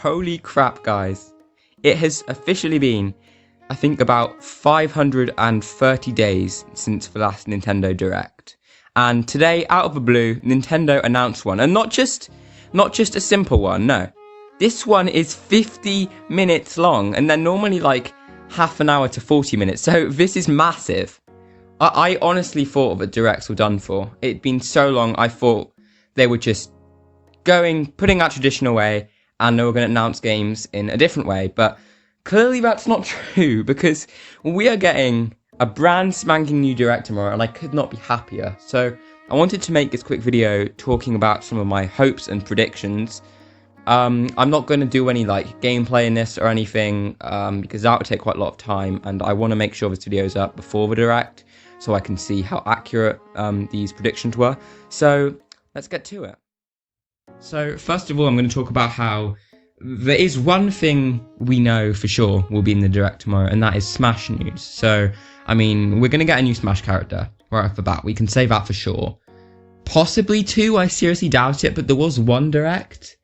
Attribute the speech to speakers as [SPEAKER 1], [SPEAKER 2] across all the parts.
[SPEAKER 1] Holy crap, guys. It has officially been, I think, about 530 days since the last Nintendo Direct. And today, out of the blue, Nintendo announced one. And not just a simple one, no. This one is 50 minutes long, and they're normally like half an hour to 40 minutes. So this is massive. I honestly thought that Directs were done for. It'd been so long, I thought they were just putting out traditional way, and they were going to announce games in a different way. But clearly that's not true, because we are getting a brand spanking new Direct tomorrow, and I could not be happier. So I wanted to make this quick video talking about some of my hopes and predictions. I'm not going to do any like gameplay in this or anything, because that would take quite a lot of time, and I want to make sure this video is up before the Direct, so I can see how accurate these predictions were. So let's get to it. So first of all, I'm going to talk about how there is one thing we know for sure will be in the Direct tomorrow, and that is Smash news. So, I mean, we're going to get a new Smash character right off the bat. We can say that for sure. Possibly two, I seriously doubt it, but there was one Direct.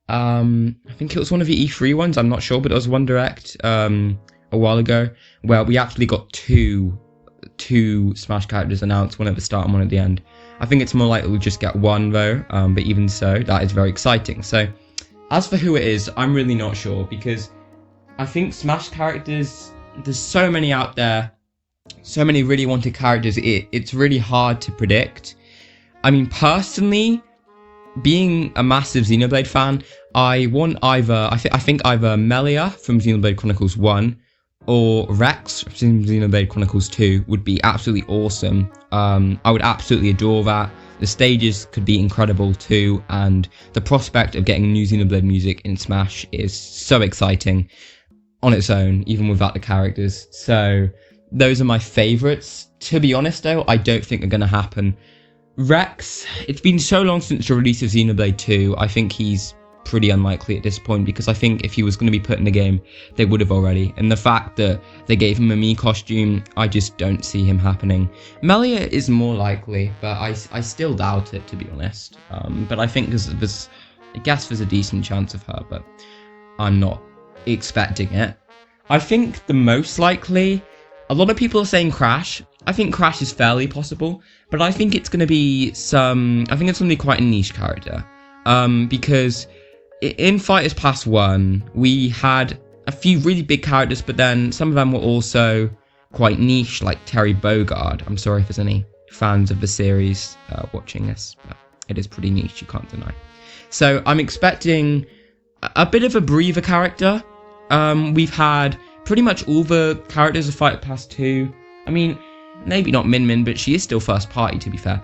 [SPEAKER 1] I think it was one of the E3 ones, I'm not sure, but there was one Direct a while ago where we actually got two Smash characters announced, one at the start and one at the end. I think it's more likely we'll just get one though, but even so, that is very exciting. So, as for who it is, I'm really not sure, because I think Smash characters, there's so many out there, so many really wanted characters, it's really hard to predict. I mean, personally, being a massive Xenoblade fan, I want either, I think either Melia from Xenoblade Chronicles 1 or Rex from Xenoblade Chronicles 2 would be absolutely awesome. I would absolutely adore that. The stages could be incredible too, and the prospect of getting new Xenoblade music in Smash is so exciting on its own, even without the characters. So those are my favourites. To be honest though, I don't think they're going to happen. Rex, it's been so long since the release of Xenoblade 2, I think he's pretty unlikely at this point, because I think if he was going to be put in the game, they would have already. And the fact that they gave him a Mii costume, I just don't see him happening. Melia is more likely, but I still doubt it, to be honest. But I think there's a decent chance of her, but I'm not expecting it. I think the most likely, a lot of people are saying Crash. I think Crash is fairly possible, but I think it's going to be quite a niche character. Because in Fighters Pass 1, we had a few really big characters, but then some of them were also quite niche, like Terry Bogard. I'm sorry if there's any fans of the series watching this, but it is pretty niche, you can't deny. So I'm expecting a bit of a breather character. We've had pretty much all the characters of Fighters Pass 2. I mean, maybe not Min Min, but she is still first party, to be fair.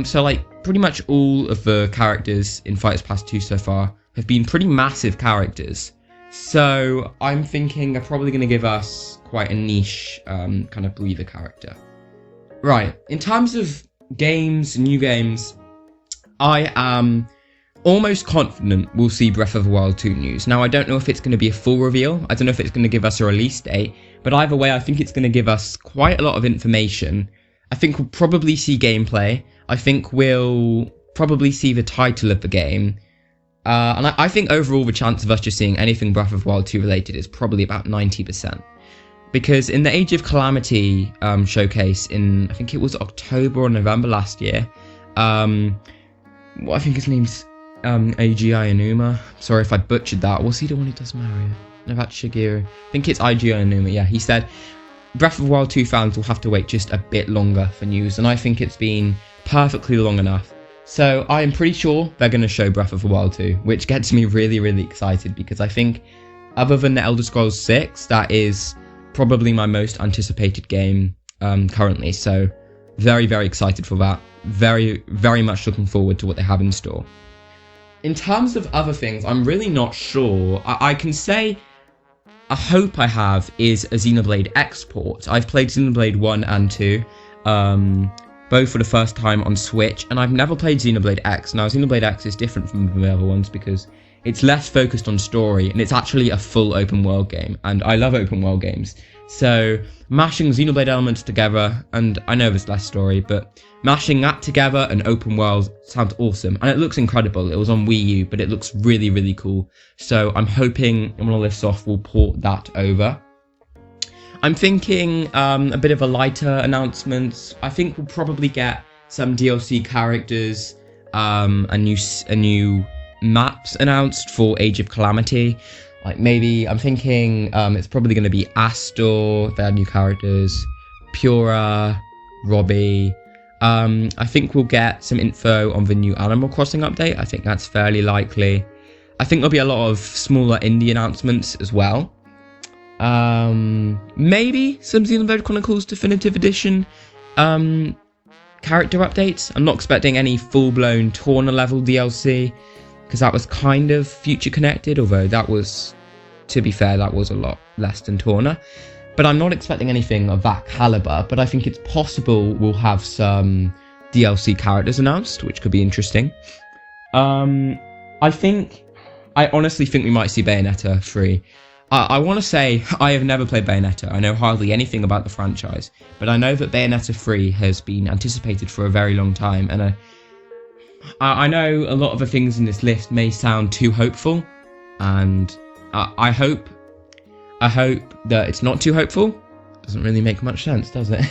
[SPEAKER 1] So like pretty much all of the characters in Fighters Pass 2 so far have been pretty massive characters. So I'm thinking they're probably going to give us quite a niche kind of breather character. Right, in terms of games, new games, I am almost confident we'll see Breath of the Wild 2 news. Now, I don't know if it's going to be a full reveal. I don't know if it's going to give us a release date. But either way, I think it's going to give us quite a lot of information. I think we'll probably see gameplay. I think we'll probably see the title of the game. And I think overall the chance of us just seeing anything Breath of the Wild 2 related is probably about 90%. Because in the Age of Calamity showcase in, I think it was October or November last year, I think his name's Eiji Aonuma. Sorry if I butchered that. Was he the one who does Mario? No, that's Shigeru. I think it's Eiji Aonuma, yeah. He said Breath of the Wild 2 fans will have to wait just a bit longer for news, and I think it's been perfectly long enough. So I am pretty sure they're going to show Breath of the Wild 2, which gets me really, really excited, because I think other than The Elder Scrolls 6, that is probably my most anticipated game currently. So very, very excited for that. Very, very much looking forward to what they have in store. In terms of other things, I'm really not sure. I can say a hope I have is a Xenoblade X port. I've played Xenoblade 1 and 2, both for the first time on Switch, and I've never played Xenoblade X. Now, Xenoblade X is different from the other ones because It's less focused on story, and it's actually a full open world game, and I love open world games. So mashing Xenoblade elements together, and I know there's less story, but mashing that together and open world sounds awesome, and it looks incredible. It was on Wii U, but it looks really, really cool. So I'm hoping Monolith Soft will port that over. I'm thinking a bit of a lighter announcement. I think we'll probably get some DLC characters, a new maps announced for Age of Calamity. Like maybe I'm thinking it's probably going to be Astor, their new characters, Pura, Robbie. I think we'll get some info on the new Animal Crossing update. I think that's fairly likely. I think there'll be a lot of smaller indie announcements as well. Maybe some Xenoblade Chronicles Definitive Edition character updates. I'm not expecting any full-blown Torna level DLC, because that was kind of future connected, although that was, to be fair, that was a lot less than Torna. But I'm not expecting anything of that caliber, but I think it's possible we'll have some DLC characters announced, which could be interesting. I honestly think we might see Bayonetta 3. I want to say I have never played Bayonetta. I know hardly anything about the franchise, but I know that Bayonetta 3 has been anticipated for a very long time, and I know a lot of the things in this list may sound too hopeful, and I hope that it's not too hopeful. Doesn't really make much sense, does it?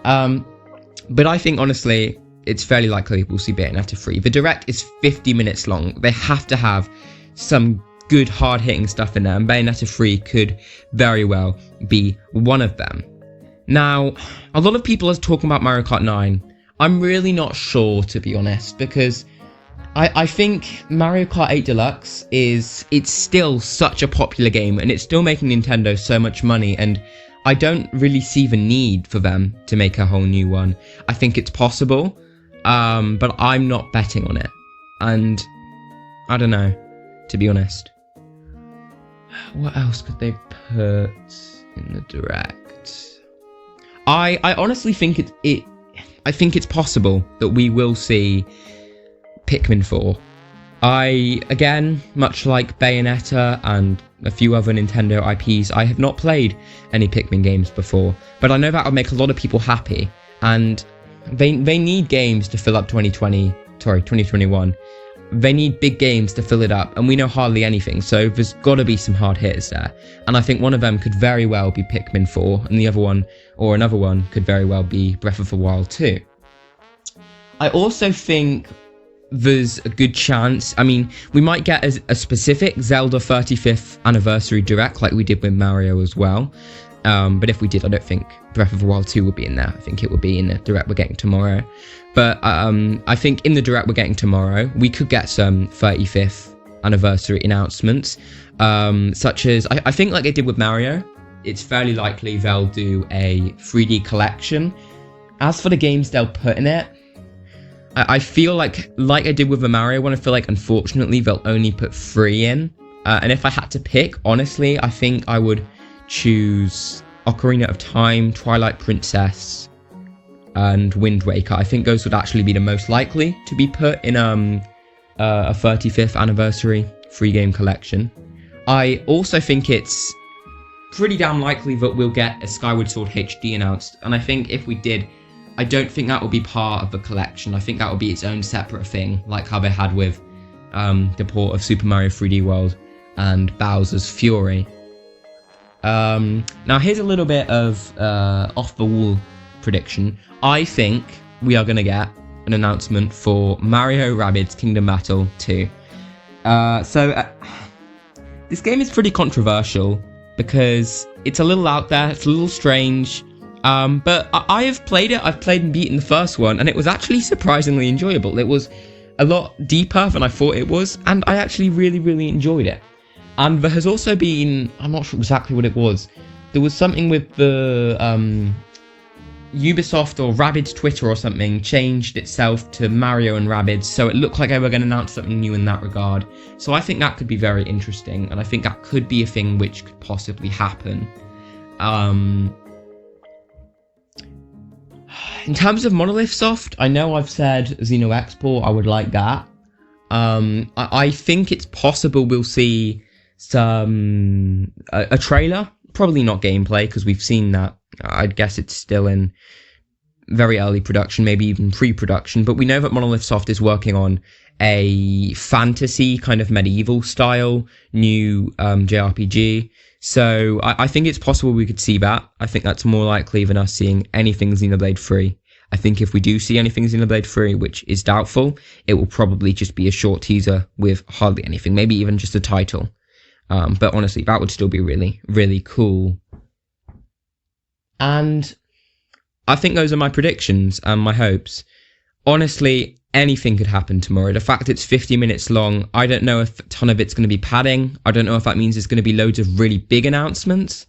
[SPEAKER 1] But I think, honestly, it's fairly likely we'll see Bayonetta 3. The Direct is 50 minutes long. They have to have some good, hard-hitting stuff in there, and Bayonetta 3 could very well be one of them. Now, a lot of people are talking about Mario Kart 9. I'm really not sure, to be honest, because I think Mario Kart 8 Deluxe it's still such a popular game, and it's still making Nintendo so much money, and I don't really see the need for them to make a whole new one. I think it's possible, but I'm not betting on it, and I don't know, to be honest. What else could they put in the Direct? I honestly think I think it's possible that we will see Pikmin 4. Again, much like Bayonetta and a few other Nintendo IPs, I have not played any Pikmin games before, but I know that would make a lot of people happy, and they need games to fill up 2021. They need big games to fill it up, and we know hardly anything, so there's got to be some hard hitters there. And I think one of them could very well be Pikmin 4, and the other one, or another one, could very well be Breath of the Wild 2. I also think there's a good chance, I mean, we might get a specific Zelda 35th anniversary Direct like we did with Mario as well. But if we did, I don't think Breath of the Wild 2 would be in there. I think it would be in the Direct we're getting tomorrow. But I think in the Direct we're getting tomorrow, we could get some 35th anniversary announcements, such as, I think like they did with Mario, it's fairly likely they'll do a 3D collection. As for the games they'll put in it, I feel like I did with the Mario one, I feel like unfortunately they'll only put 3 in. And if I had to pick, honestly, I think I would choose Ocarina of Time, Twilight Princess, and Wind Waker. I think those would actually be the most likely to be put in a 35th anniversary free game collection. I also think it's pretty damn likely that we'll get a Skyward Sword HD announced, and I think if we did, I don't think that will be part of the collection. I think that will be its own separate thing, like how they had with the port of Super Mario 3D World and Bowser's Fury. Now here's a little bit of off-the-wall prediction. I think we are going to get an announcement for Mario Rabbids Kingdom Battle 2. This game is pretty controversial because it's a little out there, it's a little strange, but I have played it. I've played and beaten the first one, and it was actually surprisingly enjoyable. It was a lot deeper than I thought it was, and I actually really, really enjoyed it. And there has also been, I'm not sure exactly what it was, there was something with the Ubisoft or Rabbids Twitter or something changed itself to Mario and Rabbids, so it looked like they were going to announce something new in that regard. So I think that could be very interesting, and I think that could be a thing which could possibly happen. In terms of Monolith Soft, I know I've said Xeno Export, I would like that. I think it's possible we'll see a trailer. Probably not gameplay, because we've seen that. I'd guess it's still in very early production, maybe even pre-production. But we know that Monolith Soft is working on a fantasy kind of medieval style new JRPG. So I think it's possible we could see that. I think that's more likely than us seeing anything Xenoblade 3. I think if we do see anything Xenoblade 3, which is doubtful, it will probably just be a short teaser with hardly anything, maybe even just a title. But honestly, that would still be really, really cool. And I think those are my predictions and my hopes. Honestly, anything could happen tomorrow. The fact it's 50 minutes long, I don't know if a ton of it's going to be padding. I don't know if that means there's going to be loads of really big announcements.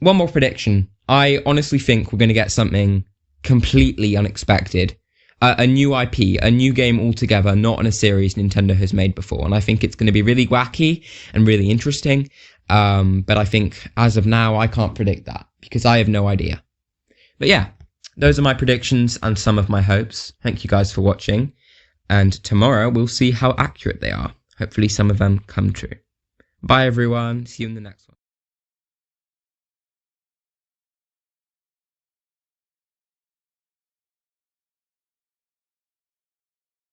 [SPEAKER 1] One more prediction. I honestly think we're going to get something completely unexpected. A new IP, a new game altogether, not in a series Nintendo has made before. And I think it's going to be really wacky and really interesting. But I think, as of now, I can't predict that, because I have no idea. But yeah, those are my predictions and some of my hopes. Thank you guys for watching. And tomorrow we'll see how accurate they are. Hopefully some of them come true. Bye everyone. See you in the next one.